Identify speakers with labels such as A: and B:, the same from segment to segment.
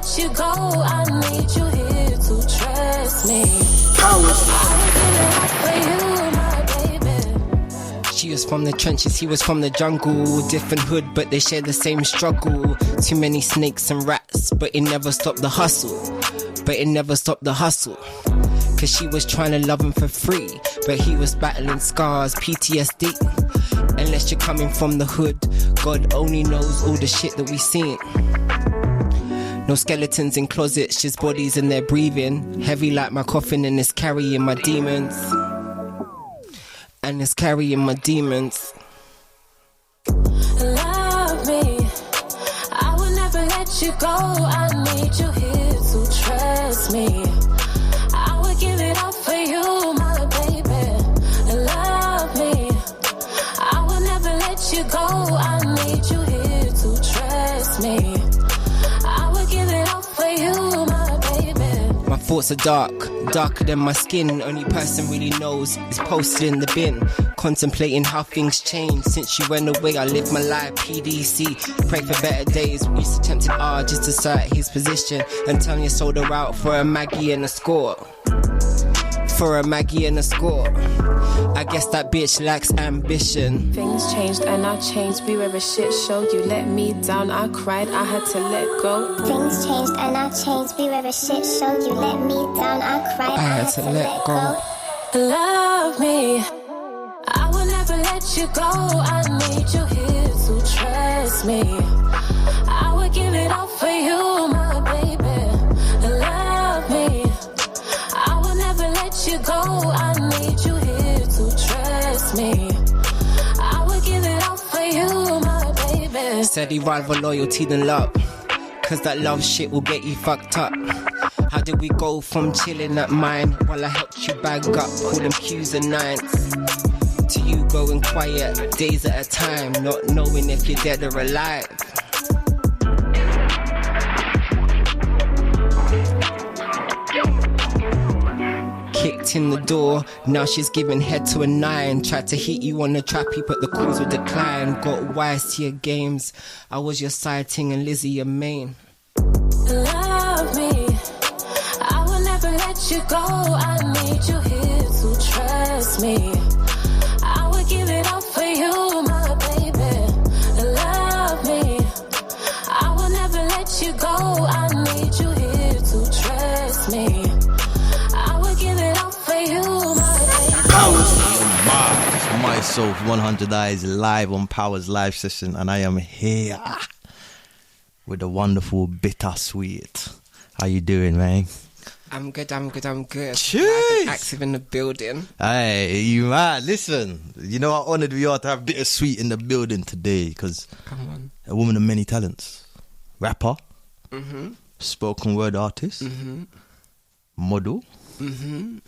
A: let you go. I need you here to trust me. I would give it up for you, my baby.
B: She was from the trenches, he was from the jungle. Different hood, but they share the same struggle. Too many snakes and rats, but it never stopped the hustle. Cause she was trying to love him for free, but he was battling scars, PTSD. Unless you're coming from the hood, God only knows all the shit that we seen. No skeletons in closets, just bodies in there breathing. Heavy like my coffin and it's carrying my demons. And it's carrying my demons.
A: Love me, I will never let you go. I need you here to trust me. I would give it up for you, my baby. Love me, I will never let you go. I need you here to trust me. I would give it up for you, my baby.
B: My thoughts are darker than my skin. Only person really knows is posted in the bin. Contemplating how things change since you went away. I live my life PDC. Pray for better days. We used to tempt R just to assert his position and turn your soda out for a Maggie and a score. I guess that bitch lacks ambition.
A: Things changed and I changed. We were a shit show. You let me down. I cried. I had to let go.
C: Things changed and I changed. We were a shit show. You let me down. I cried. I had to let go.
A: Love me, I will never let you go. I need you here to trust me. I would give it all for you, my baby. Love me, I will never let you go. I need you here to trust me. I would give it all for you, my baby.
B: Said he rather loyalty than love, cause that love shit will get you fucked up. How did we go from chilling at mine while I helped you bag up all them Q's and nines, to you going quiet days at a time, not knowing if you're dead or alive? Kicked in the door, now she's giving head to a 9. Tried to hit you on the trappy, but the calls would decline. Got wise to your games, I was your sighting and Lizzie your main.
A: Love me, I will never let you go. I need you here to trust me. I would give it all for you, my baby. Love me, I will never let you go. I need you here to trust me. I would give it all for you, my baby.
D: Powers, myself, 100 Eyes live on Powers live session, and I am here with the wonderful Bittersweet. How you doing, man?
B: I'm good.
D: Cheers!
B: Active in the building.
D: Hey, you man, listen. You know how honoured we are to have Bittersweet in the building today, because a woman of many talents. Rapper, spoken word artist, model, an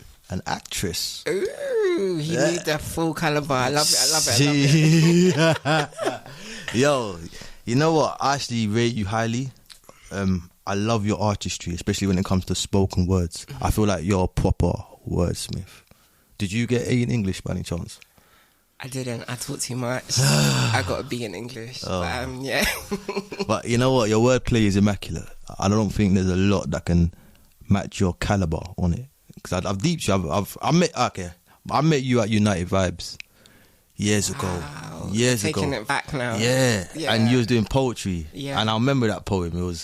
D: actress.
B: Ooh, he needs the full caliber. I love it.
D: Yo, you know what? I actually rate you highly. I love your artistry, especially when it comes to spoken words. I feel like you're a proper wordsmith. Did you get A in English by any chance?
B: I didn't. I taught too much. I got a B in English.
D: Oh.
B: But, yeah.
D: But you know what? Your wordplay is immaculate. I don't think there's a lot that can match your caliber on it. Because I've deeped you. I met you at United Vibes years ago.
B: Wow.
D: Years
B: Taking
D: ago.
B: it back now.
D: Yeah. And you was doing poetry.
B: Yeah.
D: And I remember that poem.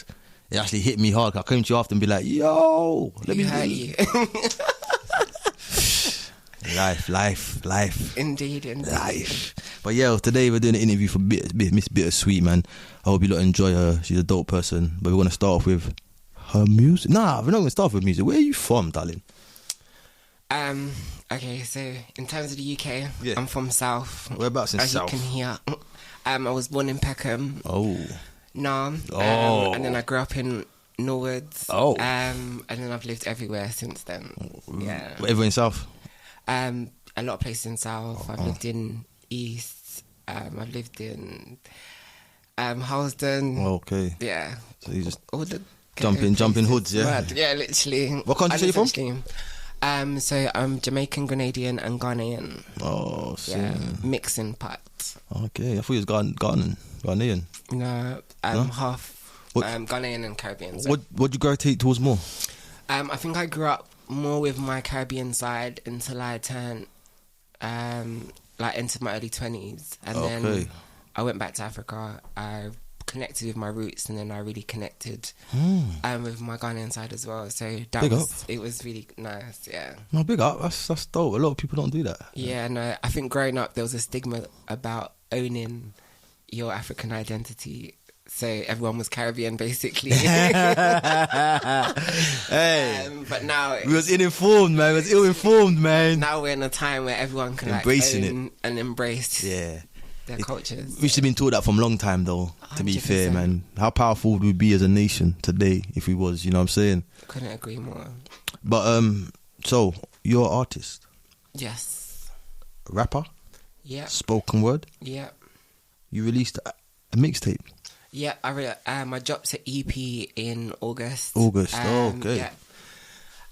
D: It actually hit me hard. I came to you after and be like, yo, let me
B: hurt you.
D: Life.
B: Indeed.
D: Life. But yeah, today we're doing an interview for Miss Bittersweet, man. I hope you lot enjoy her. She's a dope person. But we're going to start off with her music. Nah, we're not going to start off with music. Where are you from, darling?
B: Okay, so in terms of the UK, I'm from South.
D: Whereabouts in South?
B: As you can hear. I was born in Peckham.
D: Oh.
B: And then I grew up in Norwoods. And then I've lived everywhere since then. Yeah.
D: Everywhere in South?
B: A lot of places in South. I've lived in East. I've lived in Halsden.
D: Okay.
B: Yeah.
D: So you just
B: all the
D: jumping hoods, yeah?
B: Mad. Yeah, literally.
D: What country are you from?
B: So I'm Jamaican, Grenadian and Ghanaian.
D: Oh, shit.
B: Yeah, mixing pot.
D: Okay, I thought you was Ghanaian.
B: No, I'm half Ghanaian and Caribbean. So.
D: What you gravitate towards more?
B: I think I grew up more with my Caribbean side until I turned, into my early 20s. And then I went back to Africa. I connected with my roots, and then I really connected with my Ghanaian side as well. So it was really nice, yeah.
D: No, big up. That's dope. A lot of people don't do that.
B: Yeah, no, I think growing up there was a stigma about owning your African identity. So everyone was Caribbean, basically.
D: Hey,
B: but now
D: we was ill-informed, man.
B: Now we're in a time where everyone can
D: embracing
B: own and embrace their cultures.
D: We should have been taught that from a long time, though. 100%. To be fair, man, how powerful would we be as a nation today if we was? You know what I'm saying?
B: Couldn't agree more.
D: But so you're an artist?
B: Yes.
D: Rapper?
B: Yeah.
D: Spoken word?
B: Yeah.
D: You released a mixtape?
B: Yeah, I dropped an EP in August.
D: Okay.
B: Yeah.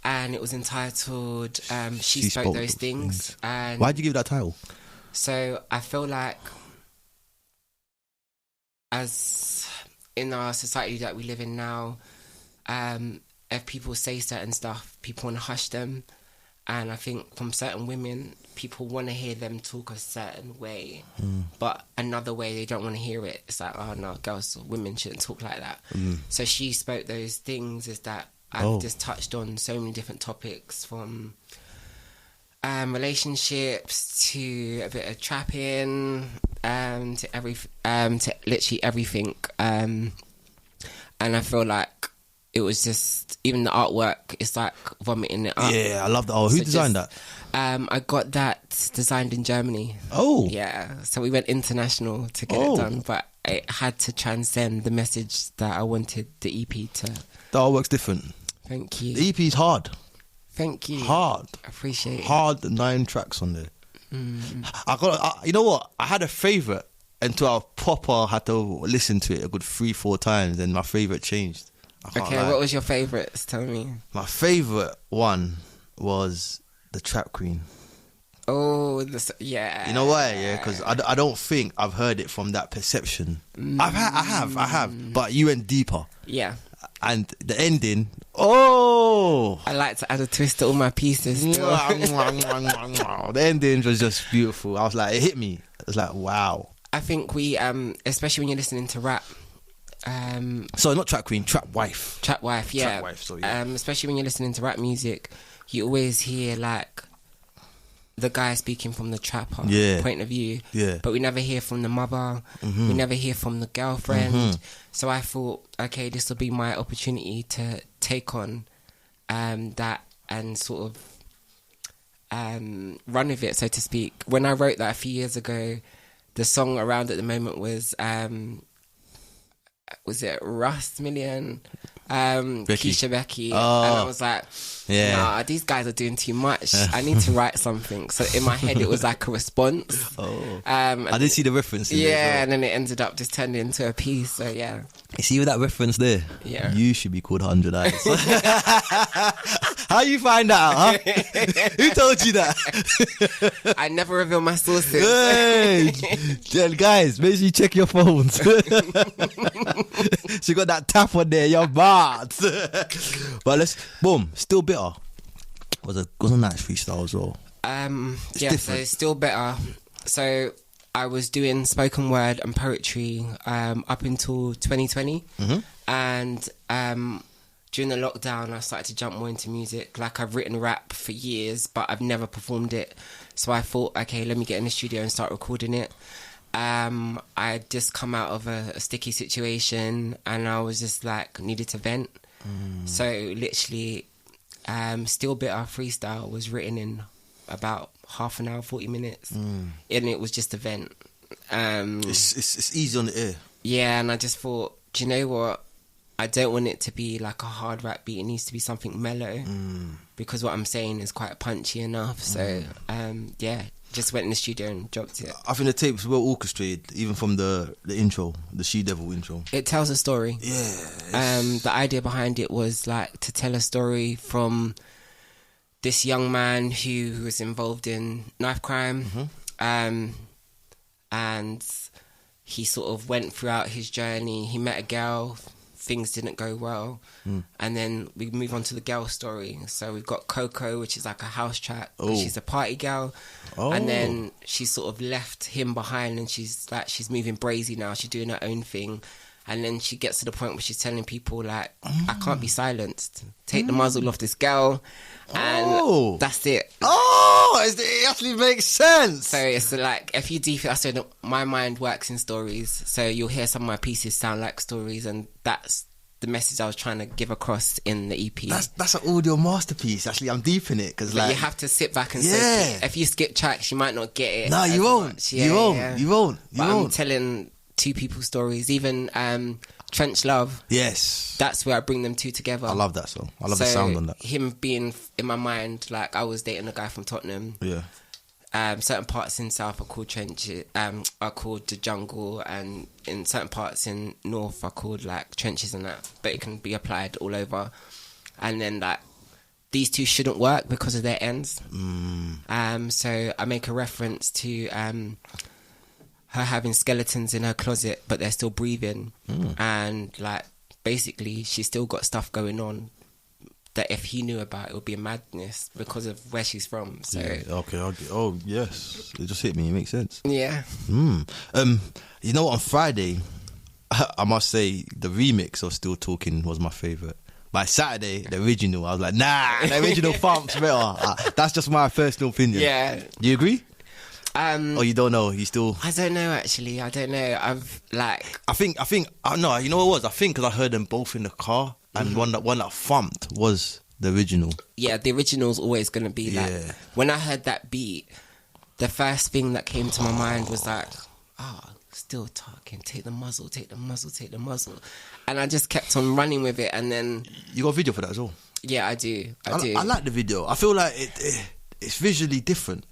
B: And it was entitled She Spoke Those Things. And
D: why'd you give that title?
B: So I feel like as in our society that we live in now, if people say certain stuff, people want to hush them. And I think from certain women, people want to hear them talk a certain way, but another way they don't want to hear it. It's like, oh no, women shouldn't talk like that. So She Spoke Those Things is that I've just touched on so many different topics, from relationships to a bit of trapping, to literally everything. And I feel like it was just, even the artwork, it's like vomiting it up.
D: Yeah, I love the art. Who designed that?
B: I got that designed in Germany.
D: Oh.
B: Yeah, so we went international to get it done, but it had to transcend the message that I wanted the EP to.
D: The artwork's different.
B: Thank you.
D: The EP's hard.
B: Thank you.
D: Hard.
B: I appreciate it.
D: Hard, 9 tracks on there. You know what? I had a favourite until I proper had to listen to it a good 3-4 times, and my favourite changed.
B: Okay, what was your favourites? Tell me.
D: My favourite one was the Trap Queen.
B: Oh, yeah.
D: You know why? Yeah, because I don't think I've heard it from that perception. I have, but you went deeper.
B: Yeah.
D: And the ending, I
B: like to add a twist to all my pieces.
D: The ending was just beautiful. I was like, it hit me. It was like, wow.
B: I think we, especially when you're listening to rap,
D: sorry, not Trap Queen, Trap Wife.
B: Trap Wife, yeah.
D: Trap Wife, sorry. Yeah.
B: Especially when you're listening to rap music, you always hear like the guy speaking from the trapper point of view.
D: Yeah.
B: But we never hear from the mother. We never hear from the girlfriend. So I thought, okay, this will be my opportunity to take on that and sort of run with it, so to speak. When I wrote that a few years ago, the song around at the moment was it Russ Million? Keisha Becky. And I was like, nah, these guys are doing too much. I need to write something. So in my head it was like a response.
D: I did see the reference in there,
B: and then it ended up just turning into a piece. So yeah.
D: You see with that reference there?
B: Yeah.
D: You should be called 100 Eyes. How you find that out, huh? Who told you that?
B: I never reveal my sources.
D: Hey, guys, make sure you check your phones. She got that tap on there, you're mad. But boom, Still Bitter was a nice freestyle as well.
B: So Still Bitter. So I was doing spoken word and poetry up until 2020, and during the lockdown I started to jump more into music. Like, I've written rap for years, but I've never performed it, so I thought, okay, let me get in the studio and start recording it. I had just come out of a sticky situation, and I was just like, needed to vent. So literally, Still Bitter freestyle was written in about half an hour, 40 minutes, and it was just a vent.
D: It's easy on the ear.
B: Yeah, and I just thought, do you know what? I don't want it to be like a hard rap beat. It needs to be something mellow, because what I'm saying is quite punchy enough. So just went in the studio and dropped it.
D: I think the tape's well orchestrated, even from the intro, the She Devil intro.
B: It tells a story.
D: Yeah.
B: The idea behind it was like to tell a story from this young man who was involved in knife crime, and he sort of went throughout his journey. He met a girl things didn't go well. And then we move on to the girl story. So we've got Coco, which is like a house track. She's a party girl. And then she sort of left him behind, and she's moving Brazy now. She's doing her own thing. And then she gets to the point where she's telling people, like, I can't be silenced. Take the muzzle off this girl. And that's it.
D: It actually makes sense.
B: So it's like, if you deep it, I said, my mind works in stories. So you'll hear some of my pieces sound like stories. And that's the message I was trying to give across in the EP.
D: That's an audio masterpiece. Actually, I'm deep in it. Cause
B: like, you have to sit back and say, if you skip tracks, you might not get it.
D: No, you won't. You won't.
B: I'm telling two people's stories. Even Trench Love.
D: Yes.
B: That's where I bring them two together.
D: I love that song. I love the sound on that.
B: Him being in my mind, like I was dating a guy from Tottenham.
D: Yeah.
B: Certain parts in South are called trenches, are called the jungle, and in certain parts in North are called like trenches and that. But it can be applied all over. And then like these two shouldn't work because of their ends. So I make a reference to her having skeletons in her closet, but they're still breathing. And like basically she's still got stuff going on that if he knew about, it would be a madness because of where she's from. So
D: Oh yes, it just hit me. It makes sense.
B: Yeah.
D: You know what? On Friday, I must say the remix of Still Talking was my favourite. By Saturday, the original, I was like, nah, the original thump's better. That's just my personal opinion.
B: Yeah.
D: Do you agree? Or you don't know? You still?
B: I don't know actually. I don't know. I've like.
D: I think. No, you know what it was? I think because I heard them both in the car, and one that thumped was the original.
B: Yeah, the original's always gonna be like. When I heard that beat, the first thing that came to my mind was like, Still Talking. Take the muzzle. Take the muzzle. Take the muzzle. And I just kept on running with it, and then
D: you got a video for that as well.
B: Yeah, I do. I
D: like the video. I feel like it's visually different.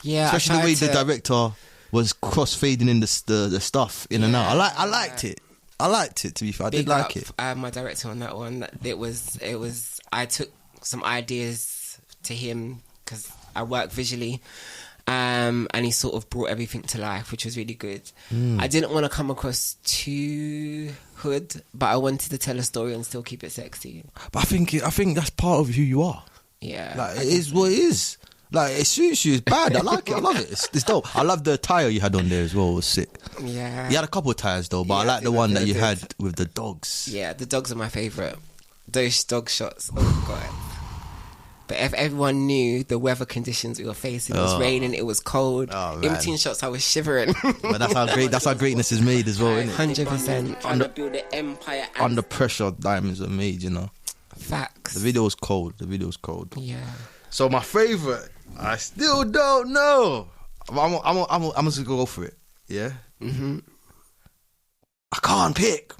B: Yeah,
D: especially the way the director was cross-fading in the stuff in and out. I liked it. I liked it, to be fair. I did like it.
B: My director on that one, it was. I took some ideas to him because I work visually, and he sort of brought everything to life, which was really good. I didn't want to come across too hood, but I wanted to tell a story and still keep it sexy.
D: But I think that's part of who you are.
B: Yeah,
D: like it is what it is. Like, it suits you. It's bad. I like it. I love it. It's dope. I love the attire you had on there as well. It was sick.
B: Yeah.
D: You had a couple of tires though, but I like the one that you had with the dogs.
B: Yeah, the dogs are my favourite. Those dog shots. Oh, God. But if everyone knew the weather conditions we were facing, it was raining, it was cold. In between shots, I was shivering.
D: But that's how greatness is made as well, isn't it?
B: 100%. Trying to build an empire.
D: Under pressure, diamonds are made, you know.
B: Facts.
D: The video was cold.
B: Yeah.
D: So my favourite, I still don't know. I'm just gonna go for it. Yeah. I can't pick.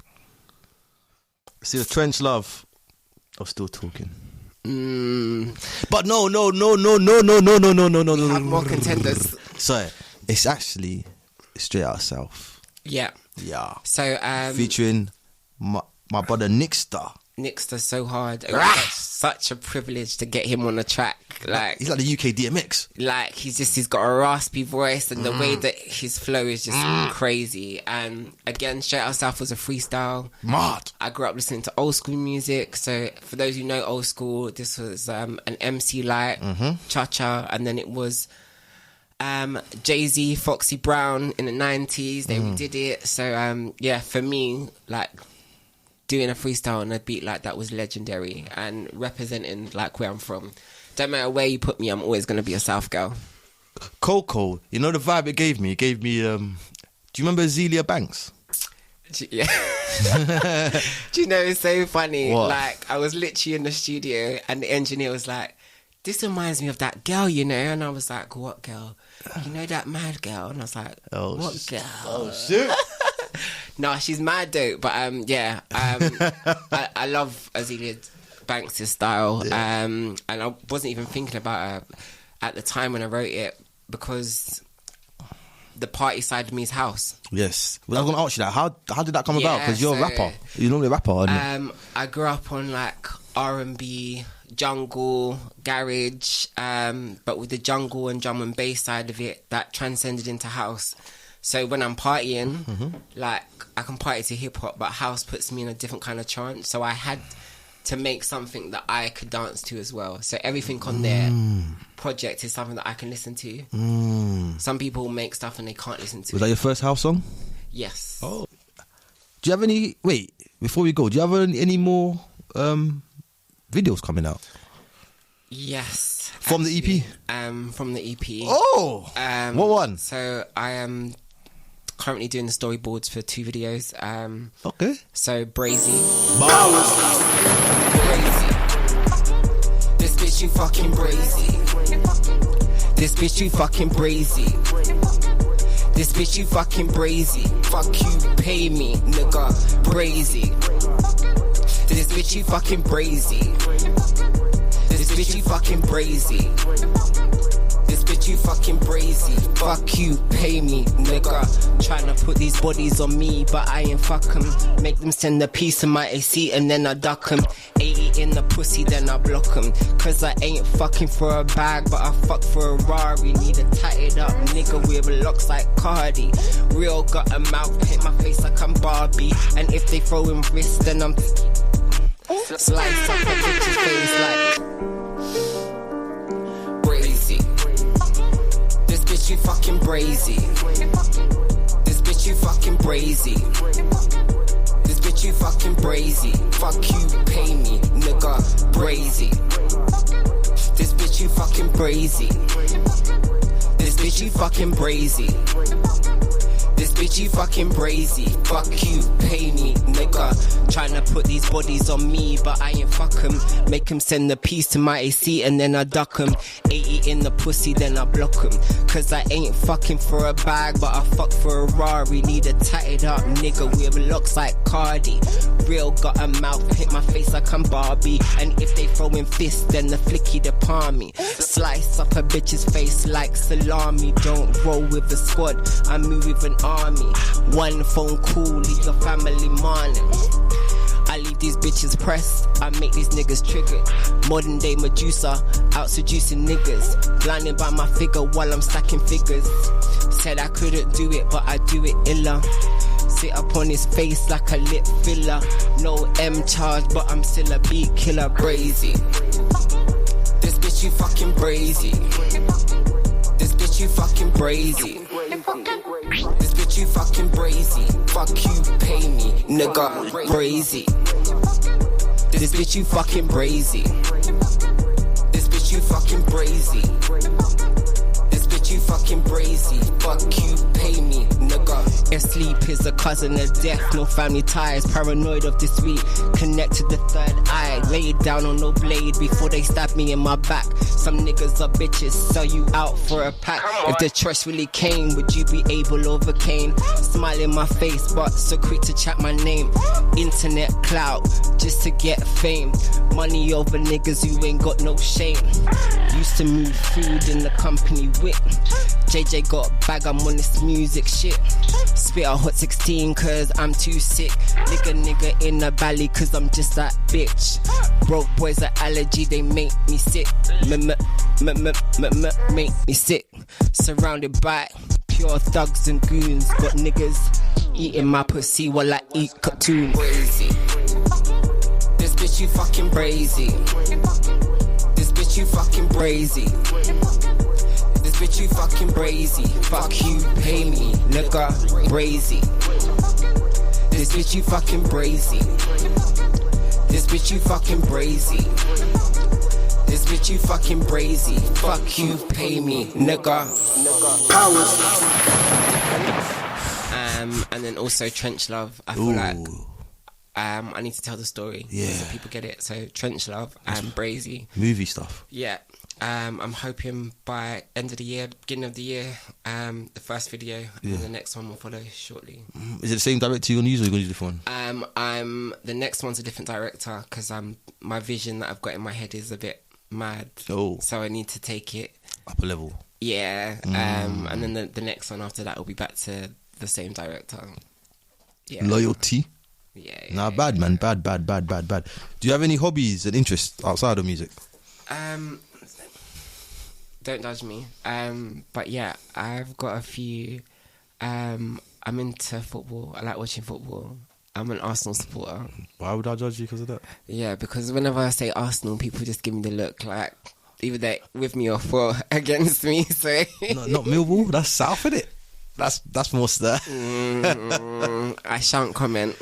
D: See, the Trench Love. I'm Still Talking. But no.
B: We have more contenders.
D: So it's actually Straight Out South.
B: Yeah. So
D: featuring my brother Nixter.
B: Nixter's so hard. It was such a privilege to get him on the track. Like,
D: he's like the UK DMX.
B: Like, he's got a raspy voice, and the way that his flow is just crazy. And again, Straight Out South was a freestyle.
D: Mad.
B: I grew up listening to old school music. So for those who know old school, this was an MC Light, Cha-Cha, and then it was Jay-Z, Foxy Brown in the 90s. They redid it. So for me, like, doing a freestyle on a beat like that was legendary, and representing like where I'm from. Don't matter where you put me, I'm always going to be a South girl.
D: Coco, you know the vibe it gave me? It gave me, do you remember Azealia Banks?
B: Yeah. Do you know, it's so funny.
D: What?
B: Like, I was literally in the studio and the engineer was like, this reminds me of that girl, you know? And I was like, what girl? You know that mad girl? And I was like, what girl?
D: Oh, shit.
B: No, she's mad dope, but I love Azealia Banks' style, and I wasn't even thinking about her at the time when I wrote it, because the party side of me is house.
D: Yes. Well, I was going to ask you that. How did that come about? Because you're a rapper. You're normally a rapper, aren't you?
B: I grew up on like R&B, jungle, garage, but with the jungle and drum and bass side of it, that transcended into house. So when I'm partying, like, I can party to hip hop, but house puts me in a different kind of trance. So I had to make something that I could dance to as well. So everything on their project is something that I can listen to. Some people make stuff and they can't listen to it.
D: Was that your first house song?
B: Yes.
D: Oh. Do you have any... Wait, before we go, do you have any more videos coming out?
B: Yes.
D: From the EP?
B: From the EP.
D: Oh! What one?
B: So I am currently doing the storyboards for 2 videos.
D: Okay.
B: So Brazy.
D: Brazy.
B: This bitch you fucking Brazy. This bitch you fucking Brazy. This bitch you fucking Brazy. Fuck you, pay me, nigga. Brazy. This bitch you fucking Brazy. This bitch you fucking Brazy. This bitch you fucking Brazy. Fuck you, pay me, nigga. Tryna put these bodies on me, but I ain't fuck 'em. Make them send a piece of my AC and then I duck 'em. 80 in the pussy, then I block 'em. Cause I ain't fucking for a bag, but I fuck for a Rari. Need a tatted up nigga with locks like Cardi. Real got a mouth, hit my face like I'm Barbie. And if they throwin' wrists, then I'm slice up a bitch's face like Brazy. This bitch you fucking Brazy. This bitch you fucking Brazy. This bitch you fucking Brazy. Fuck you, pay me, nigga. Brazy. This bitch you fucking Brazy. This bitch you fucking Brazy. This bitch you fucking Brazy. Fuck you, pay me, nigga. Tryna put these bodies on me, but I ain't fuck 'em. Make 'em send a piece to my AC and then I duck 'em. 80 in the pussy, then I block 'em. Cause I ain't fucking for a bag, but I fuck for a Rari. Need a tatted up nigga with locks like Cardi. Real got a mouth, hit my face like I'm Barbie. And if they throwin' fists, then the flicky the palmy. Slice up a bitch's face like salami. Don't roll with a squad, I move with an army. One phone call, leave your family mourning. I leave these bitches pressed, I make these niggas triggered. Modern day Medusa, out seducing niggas. Blinded by my figure while I'm stacking figures. Said I couldn't do it, but I do it illa. Sit up on his face like a lip filler. No M charge, but I'm still a beat killer. Brazy. This bitch you fucking Brazy. This bitch you fucking Brazy. This bitch you fucking Brazy. Fuck you, pay me, nigga. Brazy. This bitch you fucking Brazy. This bitch you fucking Brazy. This bitch you fucking Brazy. Fuck you, pay me, nigga. If sleep is a cousin of death, no family ties. Paranoid of defeat, connected the third eye. Laid down on no blade before they stab me in my back. Some niggas are bitches, sell you out for a pack. If the choice really came, would you be able over Kane? Smile in my face, but so quick to chat my name. Internet clout, just to get fame. Money over niggas who ain't got no shame. Used to move food in the company whip. JJ got a bag, I'm on this music shit. Spit a hot 16 cause I'm too sick. Nigga in the valley cause I'm just that bitch. Broke boys are allergy, they make me sick. Make me sick. Surrounded by pure thugs and goons. Got niggas eating my pussy while I eat cartoons. Brazy. This bitch you fucking Brazy. This bitch you fucking Brazy. This bitch you fucking Brazy. Fuck you, pay me, nigga. Brazy. This bitch you fucking Brazy. This bitch you fucking Brazy. This bitch you fucking Brazy. Fuck you, pay me, nigga. And then also Trench Love. I feel like I need to tell the story so people get it. So Trench Love and Brazy.
D: Movie stuff.
B: Yeah. I'm hoping by end of the year, beginning of the year, the first video and the next one will follow shortly.
D: Is it the same director you're gonna use or you're gonna use a different
B: one? The next one's a different director because my vision that I've got in my head is a bit mad. So I need to take it
D: up a level.
B: Yeah. And then the next one after that will be back to the same director. Yeah.
D: Loyalty.
B: Yeah.
D: Bad man, bad. Do you have any hobbies and interests outside of music?
B: Don't judge me. But yeah, I've got a few I'm into football. I like watching football. I'm an Arsenal supporter.
D: Why would I judge you because of that?
B: Yeah, because whenever I say Arsenal, people just give me the look like either they're with me or for against me. So
D: No, not Millwall. That's South, innit? That's more that.
B: I shan't comment.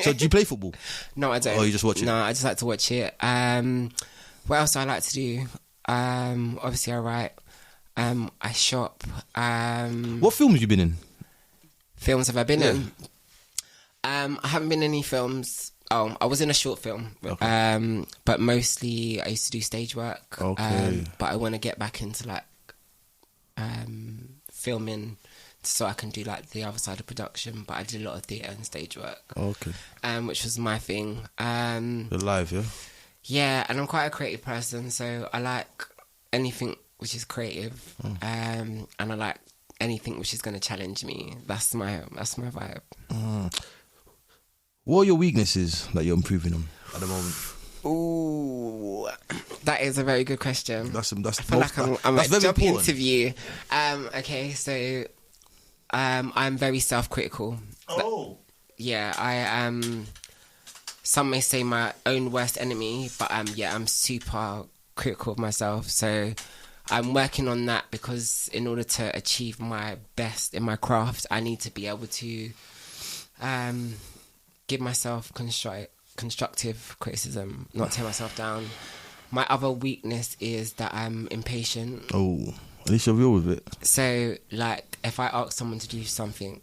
D: So do you play football?
B: No, I don't.
D: Oh, you just watch it?
B: No, I just like to watch it. What else do I like to do? Obviously, I write. I shop.
D: What films have you been in?
B: Films have I been in? I haven't been in any films. Oh, I was in a short film. Okay. But mostly I used to do stage work.
D: Okay.
B: But I want to get back into like filming so I can do like the other side of production. But I did a lot of theatre and stage work.
D: Okay.
B: Which was my thing.
D: You're live, yeah?
B: Yeah, and I'm quite a creative person, so I like anything which is creative. And I like anything which is going to challenge me. That's my vibe.
D: What are your weaknesses that you're improving on at the moment?
B: Ooh, that is a very good question.
D: That's
B: I feel like I'm a job
D: important.
B: interview. Okay, so I'm very self-critical.
D: Oh.
B: Yeah, I am. Some may say my own worst enemy, but I'm super critical of myself. So I'm working on that because in order to achieve my best in my craft, I need to be able to give myself constructive criticism, not tear myself down. My other weakness is that I'm impatient.
D: Oh, at least you're real with it.
B: So, like, if I ask someone to do something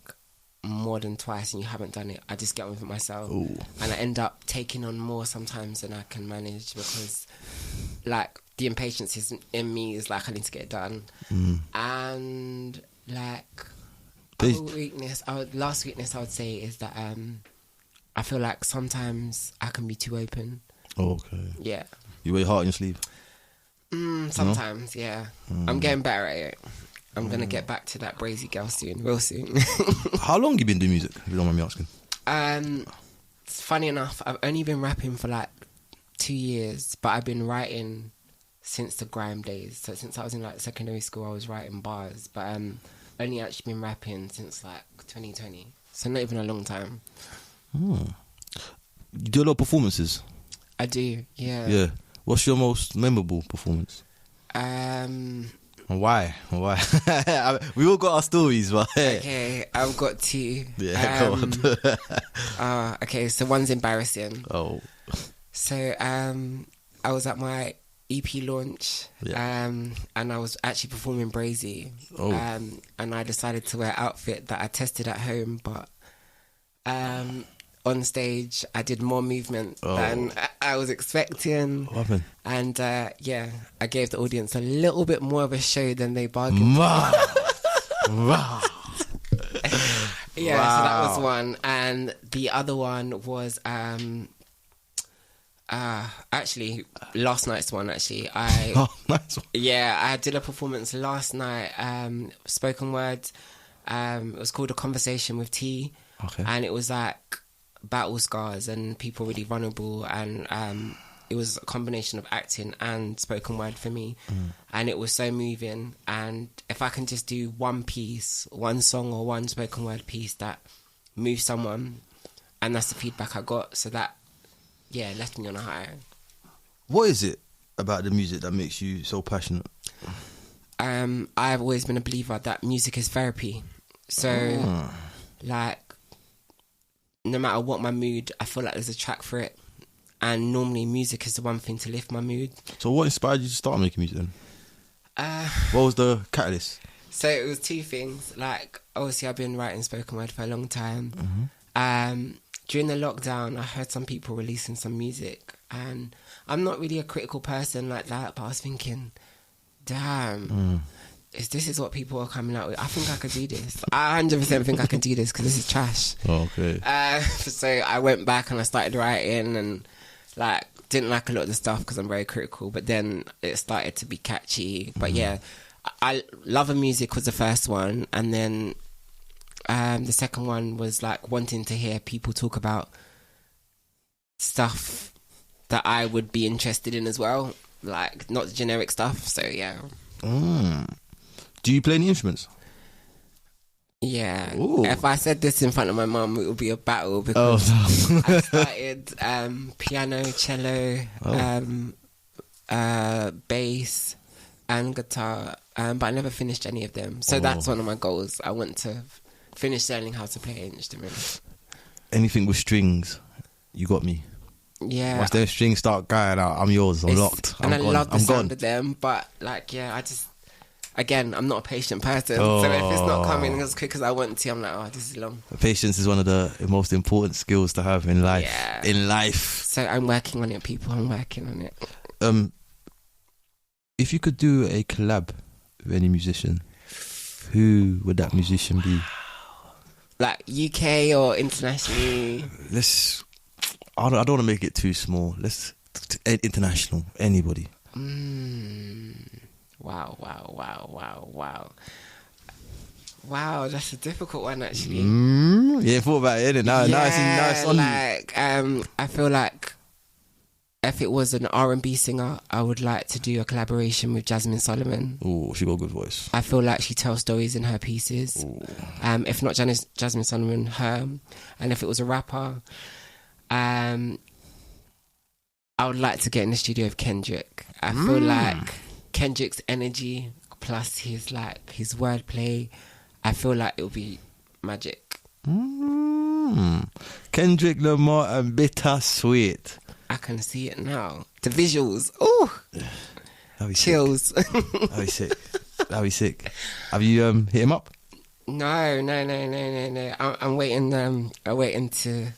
B: more than twice and you haven't done it, I just get on with it myself.
D: Ooh.
B: And I end up taking on more sometimes than I can manage because, like, the impatience is in me is like, I need to get it done. And, like, last weakness I would say is that I feel like sometimes I can be too open.
D: Oh, okay.
B: Yeah.
D: You wear your heart on your sleeve?
B: Sometimes, yeah. I'm getting better at it. I'm going to get back to that Brazy girl soon, real soon.
D: How long have you been doing music, if you don't mind me asking?
B: It's funny enough, I've only been rapping for like 2 years, but I've been writing since the grime days. So since I was in like secondary school, I was writing bars, but only actually been rapping since like 2020. So not even a long time.
D: You do a lot of performances?
B: I do, yeah.
D: Yeah. What's your most memorable performance? Why? We all got our stories, but
B: okay, I've got two.
D: Yeah, go on.
B: Okay, so one's embarrassing.
D: Oh.
B: So I was at my EP launch, and I was actually performing Brazy.
D: Oh.
B: And I decided to wear an outfit that I tested at home, but on stage I did more movement than I was expecting. What happened? And I gave the audience a little bit more of a show than they bargained.
D: Wow.
B: Yeah, wow. So that was one, and the other one was actually last night's one. Actually, I did a performance last night. Spoken word. It was called A Conversation with T.
D: Okay.
B: And it was like battle scars and people really vulnerable, and it was a combination of acting and spoken word for me, and it was so moving. And if I can just do one piece, one song or one spoken word piece that moves someone, and that's the feedback I got, so that left me on a high.
D: What is it about the music that makes you so passionate?
B: I've always been a believer that music is therapy. So like, no matter what my mood, I feel like there's a track for it. And normally music is the one thing to lift my mood.
D: So what inspired you to start making music then? What was the catalyst?
B: So it was two things. Like, obviously I've been writing spoken word for a long time. During the lockdown, I heard some people releasing some music. And I'm not really a critical person like that, but I was thinking, damn... This is what people are coming out with. I think I could do this. I 100% think I can do this because this is trash.
D: Oh, okay.
B: So I went back and I started writing, and like didn't like a lot of the stuff because I'm very critical. But then it started to be catchy. But yeah, I Love of Music was the first one, and then the second one was like wanting to hear people talk about stuff that I would be interested in as well, like not the generic stuff. So yeah.
D: Do you play any instruments?
B: Yeah.
D: Ooh.
B: If I said this in front of my mum, it would be a battle because I started piano, cello, bass, and guitar, but I never finished any of them. So that's one of my goals. I want to finish learning how to play an instrument.
D: Anything with strings, you got me.
B: Yeah.
D: Once those strings start going out, I'm yours. I'm locked.
B: And I love the sound
D: gone.
B: of them, but like, yeah, again, I'm not a patient person. So if it's not coming as quick as I want to, I'm like, oh, this is long.
D: Patience is one of the most important skills to have in life.
B: Yeah.
D: In life.
B: So I'm working on it, people. I'm working on it.
D: If you could do a collab with any musician, who would that musician be?
B: Like UK or internationally?
D: I don't want to make it too small. Let's international. Anybody.
B: Wow. Wow, that's a difficult one actually.
D: Yeah, thought about it, innit? Now it's on
B: like, I feel like if it was an R&B singer, I would like to do a collaboration with Jasmine Solomon.
D: Oh, she got a good voice.
B: I feel like she tells stories in her pieces. If not Jasmine Solomon, her. And if it was a rapper, I would like to get in the studio with Kendrick. I feel like Kendrick's energy plus his wordplay, I feel like it'll be magic.
D: Kendrick Lamar and Bittersweet.
B: I can see it now. The visuals. Oh, chills.
D: That'd be sick. That'd be sick. Have you hit him up?
B: No. I'm waiting. I'm waiting to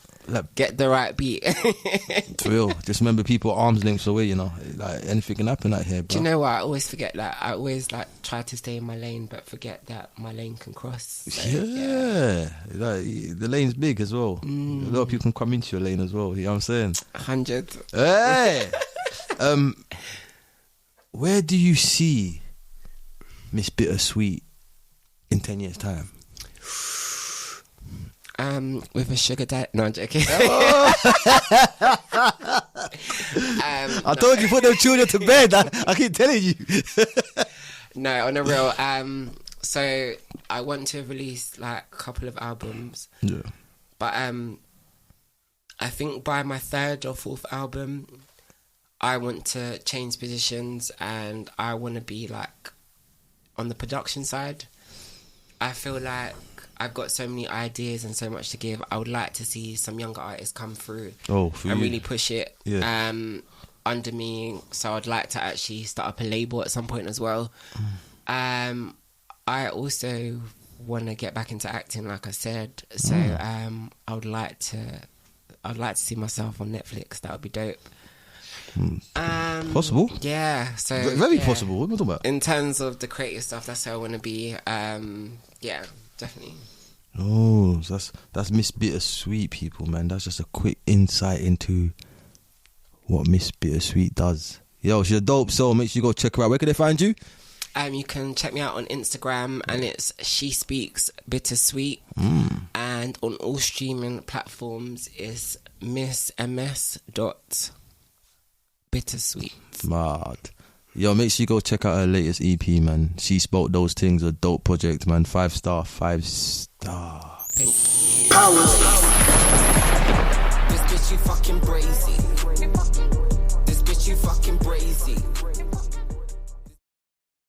B: get the right beat.
D: It's real. Just remember, people are arms lengths away. You know, like anything can happen out here. Bro.
B: Do you know what? I always forget that. I always try to stay in my lane, but forget that my lane can cross. So,
D: yeah. Like, the lane's big as well. A lot of people can come into your lane as well. You know what I'm saying?
B: 100.
D: Hey. Where do you see Miss Bittersweet in 10 years' time?
B: With a sugar daddy. No, I'm joking.
D: I told you put them children to bed. I keep telling you.
B: No, on a real. So I want to release like a couple of albums. Yeah. But I think by my third or fourth album, I want to change positions and I want to be like on the production side. I feel like I've got so many ideas and so much to give. I would like to see some younger artists come through and really push it under me. So I'd like to actually start up a label at some point as well. I also want to get back into acting, like I said. So I'd like to see myself on Netflix. That would be dope.
D: Possible?
B: Yeah. So
D: very possible. What am I talking about?
B: In terms of the creative stuff, that's how I want to be. Yeah, definitely.
D: Oh, so that's Miss Bittersweet, people, man. That's just a quick insight into what Miss Bittersweet does. Yo, she's a dope soul. Make sure you go check her out. Where can they find you?
B: You can check me out on Instagram, and it's She Speaks Bittersweet. And on all streaming platforms, it's miss.bittersweet.
D: Mad. Yo, make sure you go check out her latest EP, man. She Spoke Those Things, a dope project, man. 5 star.
B: Thank you. This bitch you fucking brazy. This bitch you fucking brazy.